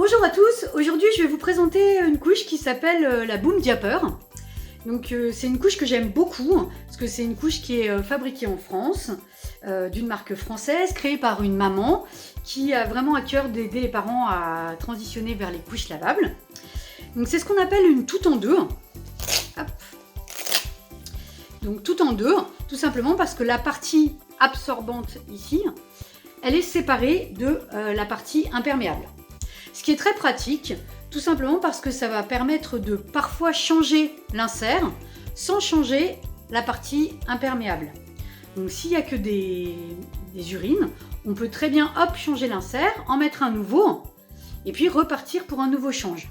Bonjour à tous, aujourd'hui je vais vous présenter une couche qui s'appelle la Boom Diaper. Donc c'est une couche que j'aime beaucoup, parce que c'est une couche qui est fabriquée en France, d'une marque française, créée par une maman qui a vraiment à cœur d'aider les parents à transitionner vers les couches lavables. Donc c'est ce qu'on appelle une tout en deux. Hop. Donc tout en deux, tout simplement parce que la partie absorbante ici, elle est séparée de la partie imperméable. Ce qui est très pratique, tout simplement parce que ça va permettre de parfois changer l'insert sans changer la partie imperméable. Donc s'il n'y a que des urines, on peut très bien changer l'insert, en mettre un nouveau et puis repartir pour un nouveau change.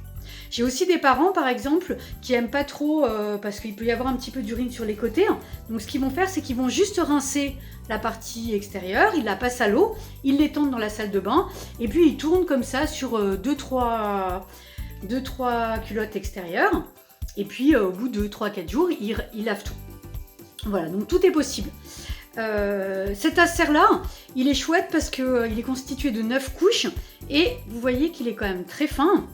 J'ai aussi des parents par exemple qui n'aiment pas trop parce qu'il peut y avoir un petit peu d'urine sur les côtés. Donc ce qu'ils vont faire, c'est qu'ils vont juste rincer la partie extérieure, ils la passent à l'eau, ils l'étendent dans la salle de bain et puis ils tournent comme ça sur 2-3 culottes extérieures et puis au bout de 3-4 jours, ils lavent tout. Voilà, donc tout est possible. Cet insert-là, il est chouette parce qu'il est constitué de 9 couches et vous voyez qu'il est quand même très fin.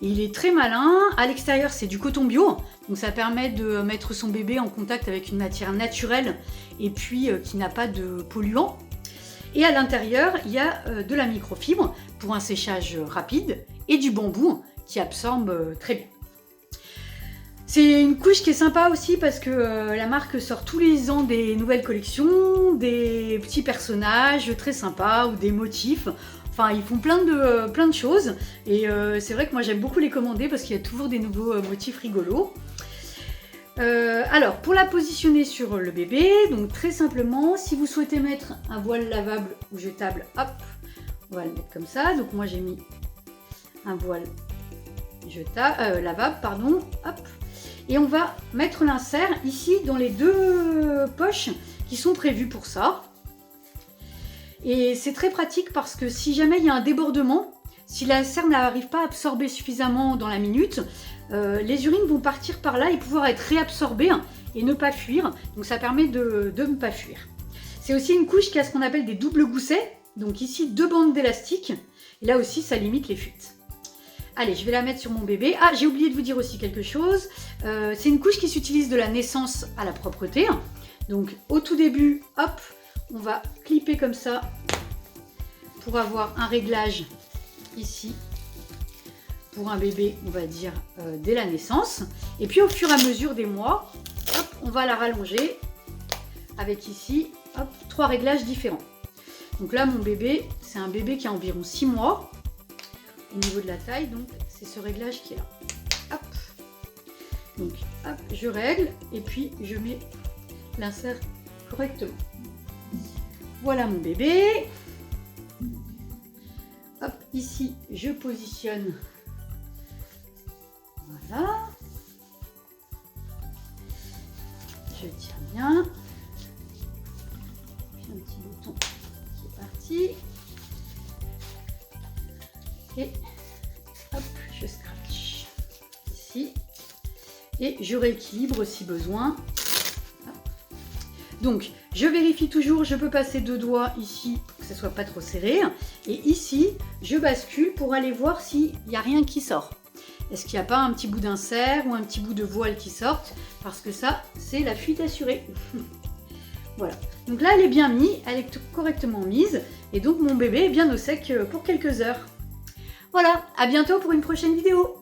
Il est très malin, à l'extérieur c'est du coton bio, donc ça permet de mettre son bébé en contact avec une matière naturelle et puis qui n'a pas de polluants. Et à l'intérieur il y a de la microfibre pour un séchage rapide et du bambou qui absorbe très bien. C'est une couche qui est sympa aussi parce que la marque sort tous les ans des nouvelles collections, des petits personnages très sympas ou des motifs. Enfin, ils font plein de choses et c'est vrai que moi j'aime beaucoup les commander parce qu'il y a toujours des nouveaux motifs rigolos. Alors, pour la positionner sur le bébé, donc très simplement, si vous souhaitez mettre un voile lavable ou jetable, hop, on va le mettre comme ça. Donc moi j'ai mis un voile lavable, pardon, hop. Et on va mettre l'insert ici dans les deux poches qui sont prévues pour ça. Et c'est très pratique parce que si jamais il y a un débordement, si l'insert n'arrive pas à absorber suffisamment dans la minute, les urines vont partir par là et pouvoir être réabsorbées et ne pas fuir. Donc ça permet de ne pas fuir. C'est aussi une couche qui a ce qu'on appelle des doubles goussets. Donc ici 2 bandes d'élastique. Et là aussi ça limite les fuites. Allez, je vais la mettre sur mon bébé. Ah, j'ai oublié de vous dire aussi quelque chose. C'est une couche qui s'utilise de la naissance à la propreté. Donc au tout début, hop, on va clipper comme ça pour avoir un réglage ici pour un bébé, on va dire, dès la naissance. Et puis au fur et à mesure des mois, hop, on va la rallonger avec ici, hop, 3 réglages différents. Donc là, mon bébé, c'est un bébé qui a environ 6 mois au niveau de la taille, donc c'est ce réglage qui est là. Hop. Donc, hop, je règle et puis je mets l'insert correctement. Voilà mon bébé. Hop, ici, je positionne. Voilà. Je tiens bien. Puis un petit bouton qui est parti. Et hop, je scratch ici. Et je rééquilibre si besoin. Donc, je vérifie toujours, je peux passer 2 doigts ici pour que ça soit pas trop serré. Et ici, je bascule pour aller voir s'il n'y a rien qui sort. Est-ce qu'il n'y a pas un petit bout d'insert ou un petit bout de voile qui sortent? Parce que ça, c'est la fuite assurée. Voilà. Donc là, elle est bien mise, elle est correctement mise. Et donc, mon bébé est bien au sec pour quelques heures. Voilà, à bientôt pour une prochaine vidéo.